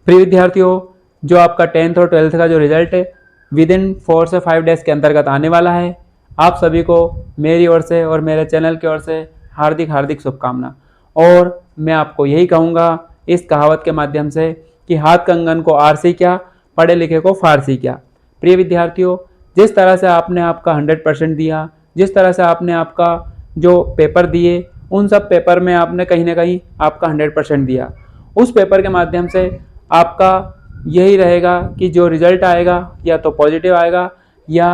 प्रिय विद्यार्थियों, जो आपका 10th और 12th का जो रिजल्ट है विद इन 4 से 5 डेज़ के अंतर्गत आने वाला है। आप सभी को मेरी ओर से और मेरे चैनल की ओर से हार्दिक हार्दिक शुभकामना। और मैं आपको यही कहूँगा इस कहावत के माध्यम से कि हाथ कंगन को आरसी क्या, पढ़े लिखे को फारसी क्या। प्रिय विद्यार्थियों, जिस तरह से आपने आपका 100% दिया, जिस तरह से आपने आपका जो पेपर दिए, उन सब पेपर में आपने कहीं ना कहीं आपका 100% दिया। उस पेपर के माध्यम से आपका यही रहेगा कि जो रिजल्ट आएगा या तो पॉजिटिव आएगा या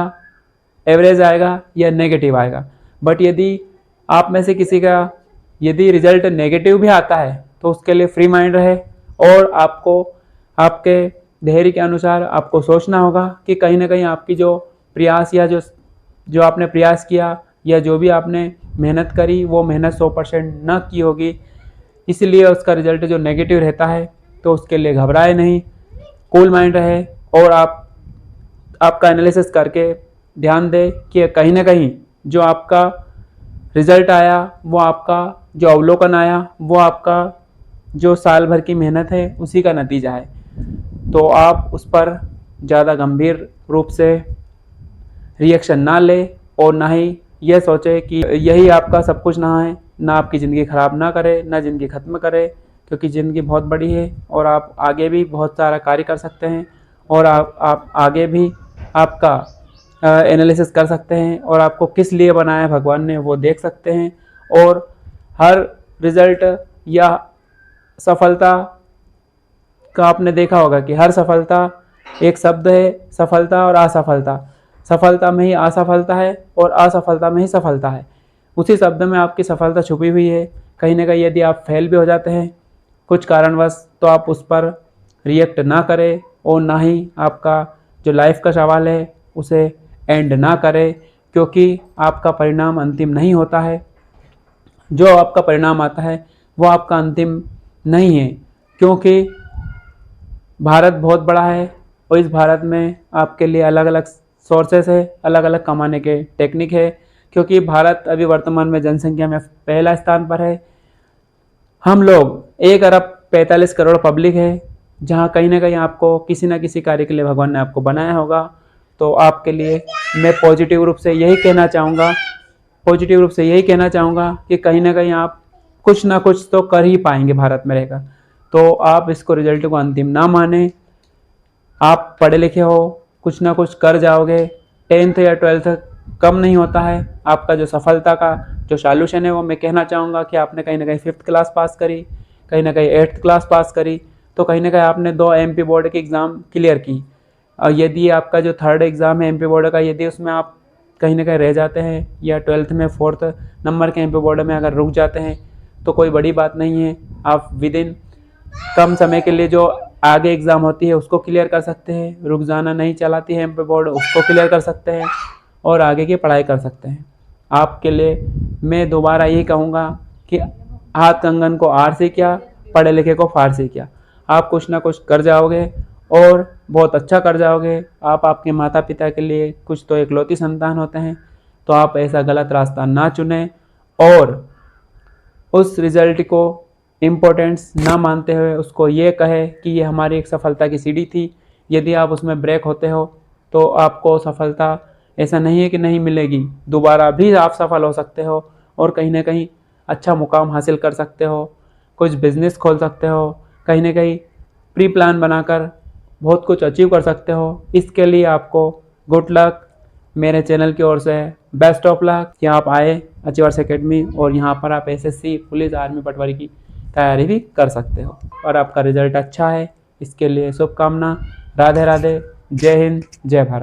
एवरेज आएगा या नेगेटिव आएगा। बट यदि आप में से किसी का यदि रिजल्ट नेगेटिव भी आता है तो उसके लिए फ्री माइंड रहे और आपको आपके धैर्य के अनुसार आपको सोचना होगा कि कहीं ना कहीं आपकी जो प्रयास या जो आपने प्रयास किया या जो भी आपने मेहनत करी वो मेहनत 100% न की होगी, इसलिए उसका रिजल्ट जो नेगेटिव रहता है तो उसके लिए घबराए नहीं, कूल माइंड रहे और आपका एनालिसिस करके ध्यान दें कि कहीं ना कहीं जो आपका रिजल्ट आया, वो आपका जो अवलोकन आया, वो आपका जो साल भर की मेहनत है उसी का नतीजा है। तो आप उस पर ज़्यादा गंभीर रूप से रिएक्शन ना ले और ना ही यह सोचे कि यही आपका सब कुछ ना है, ना आपकी ज़िंदगी ख़राब ना करे, ना ज़िंदगी ख़त्म करे, क्योंकि ज़िंदगी बहुत बड़ी है और आप आगे भी बहुत सारा कार्य कर सकते हैं और आप आगे भी आपका एनालिसिस कर सकते हैं और आपको किस लिए बनाया भगवान ने वो देख सकते हैं। और हर रिज़ल्ट या सफलता का आपने देखा होगा कि हर सफलता एक शब्द है, सफलता और असफलता। सफलता में ही असफलता है और असफलता में ही सफलता है। उसी शब्द में आपकी सफलता छुपी हुई है। कहीं ना कहीं यदि आप फेल भी हो जाते हैं कुछ कारणवश तो आप उस पर रिएक्ट ना करें और ना ही आपका जो लाइफ का सवाल है उसे एंड ना करें, क्योंकि आपका परिणाम अंतिम नहीं होता है। जो आपका परिणाम आता है वो आपका अंतिम नहीं है, क्योंकि भारत बहुत बड़ा है और इस भारत में आपके लिए अलग अलग सोर्सेस है, अलग अलग कमाने के टेक्निक है। क्योंकि भारत अभी वर्तमान में जनसंख्या में पहला स्थान पर है। हम लोग 1 अरब 45 करोड़ पब्लिक है, जहां कहीं ना कहीं आपको किसी न किसी कार्य के लिए भगवान ने आपको बनाया होगा। तो आपके लिए मैं पॉजिटिव रूप से यही कहना चाहूँगा कि कहीं ना कहीं आप कुछ ना कुछ तो कर ही पाएंगे भारत में रहकर। तो आप इसको रिजल्ट को अंतिम ना माने। आप पढ़े लिखे हो, कुछ ना कुछ कर जाओगे। 10th या 12th कम नहीं होता है। आपका जो सफलता का जो सॉल्यूशन है वो मैं कहना चाहूँगा कि आपने कहीं ना कहीं 5th क्लास पास करी, कहीं ना कहीं 8th क्लास पास करी, तो कहीं ना कहीं आपने 2 MP बोर्ड के एग्ज़ाम क्लियर की। और यदि आपका जो 3rd एग्ज़ाम है MP बोर्ड का, यदि उसमें आप कहीं ना कहीं रह जाते हैं या 12th में 4th नंबर के MP बोर्ड में अगर रुक जाते हैं तो कोई बड़ी बात नहीं है। आप विद इन कम समय के लिए जो आगे एग्ज़ाम होती है उसको क्लियर कर सकते हैं। रुक जाना नहीं चलाती है MP बोर्ड, उसको क्लियर कर सकते हैं और आगे की पढ़ाई कर सकते हैं। आपके लिए मैं दोबारा यही कहूँगा कि हाथ कंगन को आरसी क्या, पढ़े लिखे को फारसी क्या। आप कुछ ना कुछ कर जाओगे और बहुत अच्छा कर जाओगे। आप आपके माता पिता के लिए कुछ तो इकलौती संतान होते हैं, तो आप ऐसा गलत रास्ता ना चुनें और उस रिज़ल्ट को इम्पोर्टेंस ना मानते हुए उसको ये कहे कि ये हमारी एक सफलता की सीढ़ी थी। यदि आप उसमें ब्रेक होते हो तो आपको सफलता ऐसा नहीं है कि नहीं मिलेगी, दोबारा भी आप सफल हो सकते हो और कहीं ना कहीं अच्छा मुकाम हासिल कर सकते हो, कुछ बिजनेस खोल सकते हो, कहीं ना कहीं प्री प्लान बनाकर बहुत कुछ अचीव कर सकते हो। इसके लिए आपको गुड लक, मेरे चैनल की ओर से बेस्ट ऑफ लक कि आप आए अचीवर्स एकेडमी और यहाँ पर आप SSC, पुलिस, आर्मी, पटवारी की तैयारी भी कर सकते हो और आपका रिजल्ट अच्छा है। इसके लिए शुभकामना। राधे राधे। जय हिंद, जय भारत।